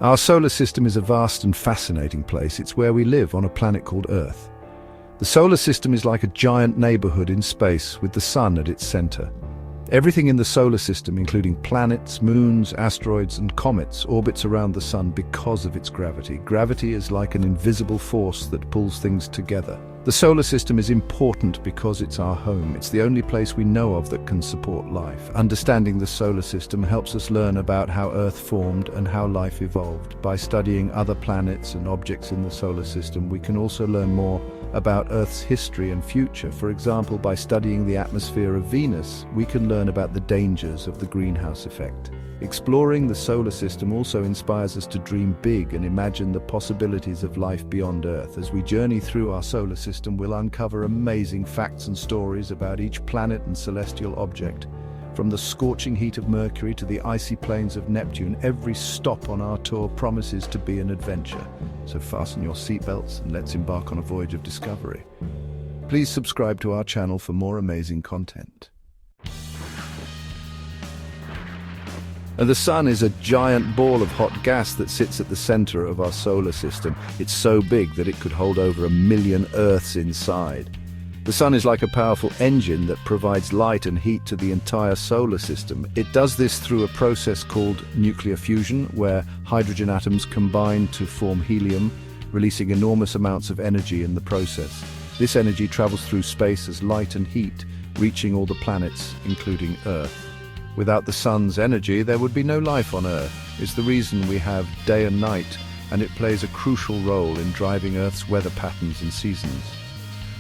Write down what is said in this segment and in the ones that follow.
Our solar system is a vast and fascinating place. It's where we live on a planet called Earth. The solar system is like a giant neighborhood in space with the sun at its center. Everything in the solar system, including planets, moons, asteroids, and comets, orbits around the sun because of its gravity. Gravity is like an invisible force that pulls things together. The solar system is important because it's our home. It's the only place we know of that can support life. Understanding the solar system helps us learn about how Earth formed and how life evolved. By studying other planets and objects in the solar system, we can also learn more about Earth's history and future. For example, by studying the atmosphere of Venus, we can learn about the dangers of the greenhouse effect. Exploring the solar system also inspires us to dream big and imagine the possibilities of life beyond Earth. As we journey through our solar system, we'll uncover amazing facts and stories about each planet and celestial object. From the scorching heat of Mercury to the icy plains of Neptune, every stop on our tour promises to be an adventure. So fasten your seatbelts and let's embark on a voyage of discovery. Please subscribe to our channel for more amazing content. The sun is a giant ball of hot gas that sits at the center of our solar system. It's so big that it could hold over 1 million Earths inside. The sun is like a powerful engine that provides light and heat to the entire solar system. It does this through a process called nuclear fusion, where hydrogen atoms combine to form helium, releasing enormous amounts of energy in the process. This energy travels through space as light and heat, reaching all the planets, including Earth. Without the sun's energy, there would be no life on Earth. It's the reason we have day and night, and it plays a crucial role in driving Earth's weather patterns and seasons.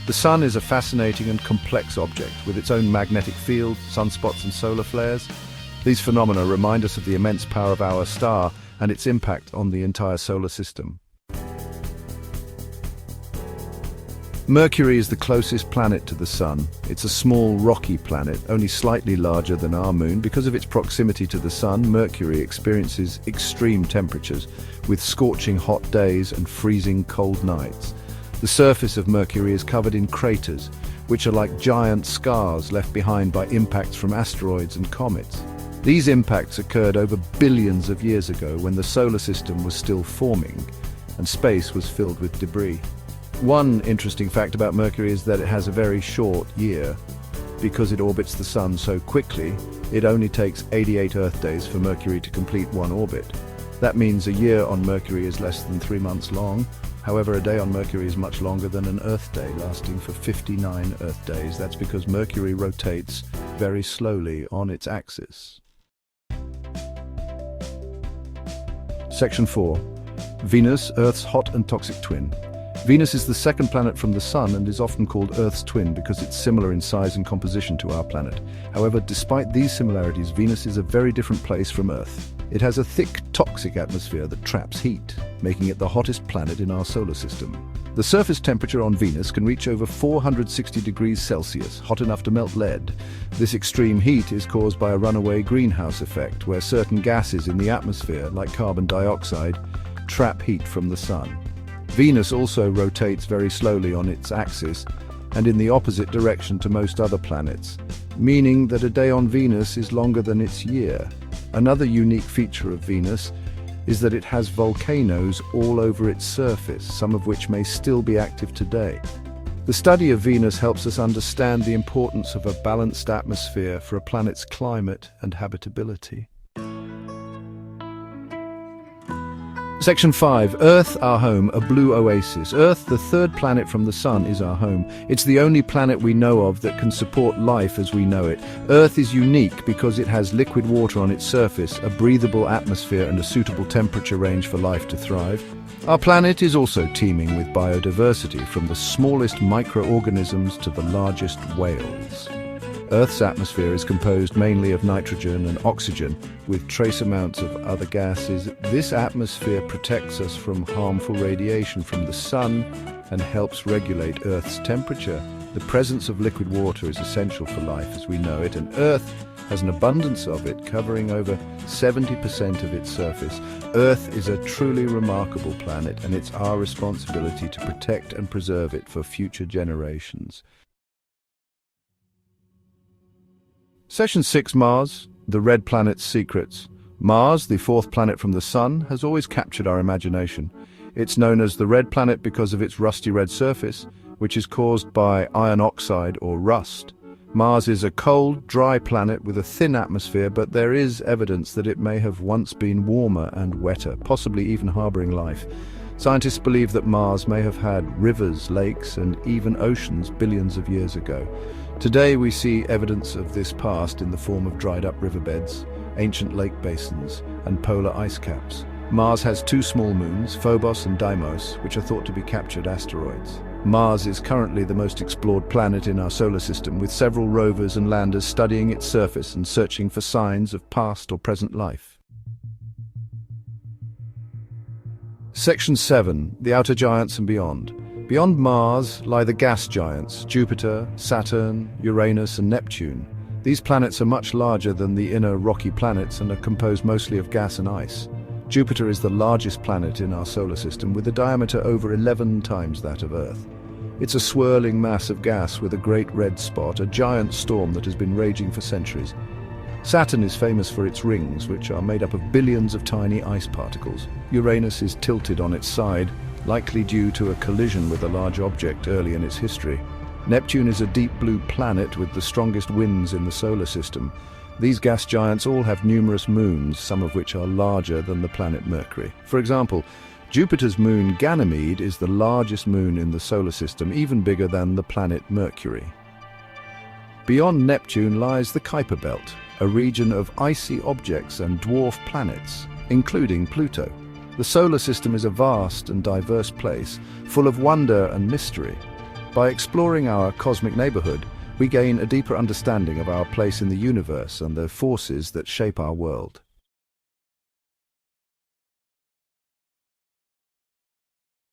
The sun is a fascinating and complex object, with its own magnetic field, sunspots and solar flares. These phenomena remind us of the immense power of our star and its impact on the entire solar system. Mercury is the closest planet to the Sun. It's a small, rocky planet, only slightly larger than our Moon. Because of its proximity to the Sun, Mercury experiences extreme temperatures, with scorching hot days and freezing cold nights. The surface of Mercury is covered in craters, which are like giant scars left behind by impacts from asteroids and comets. These impacts occurred over billions of years ago, when the solar system was still forming, and space was filled with debris. One interesting fact about Mercury is that it has a very short year. Because it orbits the Sun so quickly, it only takes 88 Earth days for Mercury to complete one orbit. That means a year on Mercury is less than 3 months long. However, a day on Mercury is much longer than an Earth day, lasting for 59 Earth days. That's because Mercury rotates very slowly on its axis. Section 4. Venus, Earth's hot and toxic twin. Venus is the second planet from the Sun and is often called Earth's twin because it's similar in size and composition to our planet. However, despite these similarities, Venus is a very different place from Earth. It has a thick, toxic atmosphere that traps heat, making it the hottest planet in our solar system. The surface temperature on Venus can reach over 460 degrees Celsius, hot enough to melt lead. This extreme heat is caused by a runaway greenhouse effect, where certain gases in the atmosphere, like carbon dioxide, trap heat from the Sun. Venus also rotates very slowly on its axis and in the opposite direction to most other planets, meaning that a day on Venus is longer than its year. Another unique feature of Venus is that it has volcanoes all over its surface, some of which may still be active today. The study of Venus helps us understand the importance of a balanced atmosphere for a planet's climate and habitability. Section 5. Earth, our home, a blue oasis. Earth, the third planet from the Sun, is our home. It's the only planet we know of that can support life as we know it. Earth is unique because it has liquid water on its surface, a breathable atmosphere and a suitable temperature range for life to thrive. Our planet is also teeming with biodiversity, from the smallest microorganisms to the largest whales. Earth's atmosphere is composed mainly of nitrogen and oxygen, with trace amounts of other gases. This atmosphere protects us from harmful radiation from the Sun and helps regulate Earth's temperature. The presence of liquid water is essential for life as we know it, and Earth has an abundance of it, covering over 70% of its surface. Earth is a truly remarkable planet, and it's our responsibility to protect and preserve it for future generations. Section 6. Mars, the red planet's secrets. Mars, the fourth planet from the Sun, has always captured our imagination. It's known as the red planet because of its rusty red surface, which is caused by iron oxide or rust. Mars is a cold, dry planet with a thin atmosphere, but there is evidence that it may have once been warmer and wetter, possibly even harboring life. Scientists believe that Mars may have had rivers, lakes, and even oceans billions of years ago. Today we see evidence of this past in the form of dried-up riverbeds, ancient lake basins, and polar ice caps. Mars has two small moons, Phobos and Deimos, which are thought to be captured asteroids. Mars is currently the most explored planet in our solar system, with several rovers and landers studying its surface and searching for signs of past or present life. Section 7. The Outer Giants and Beyond. Beyond Mars lie the gas giants, Jupiter, Saturn, Uranus and Neptune. These planets are much larger than the inner rocky planets and are composed mostly of gas and ice. Jupiter is the largest planet in our solar system, with a diameter over 11 times that of Earth. It's a swirling mass of gas with a great red spot, a giant storm that has been raging for centuries. Saturn is famous for its rings, which are made up of billions of tiny ice particles. Uranus is tilted on its side, likely due to a collision with a large object early in its history. Neptune is a deep blue planet with the strongest winds in the solar system. These gas giants all have numerous moons, some of which are larger than the planet Mercury. For example, Jupiter's moon Ganymede is the largest moon in the solar system, even bigger than the planet Mercury. Beyond Neptune lies the Kuiper Belt, a region of icy objects and dwarf planets, including Pluto. The solar system is a vast and diverse place, full of wonder and mystery. By exploring our cosmic neighborhood, we gain a deeper understanding of our place in the universe and the forces that shape our world.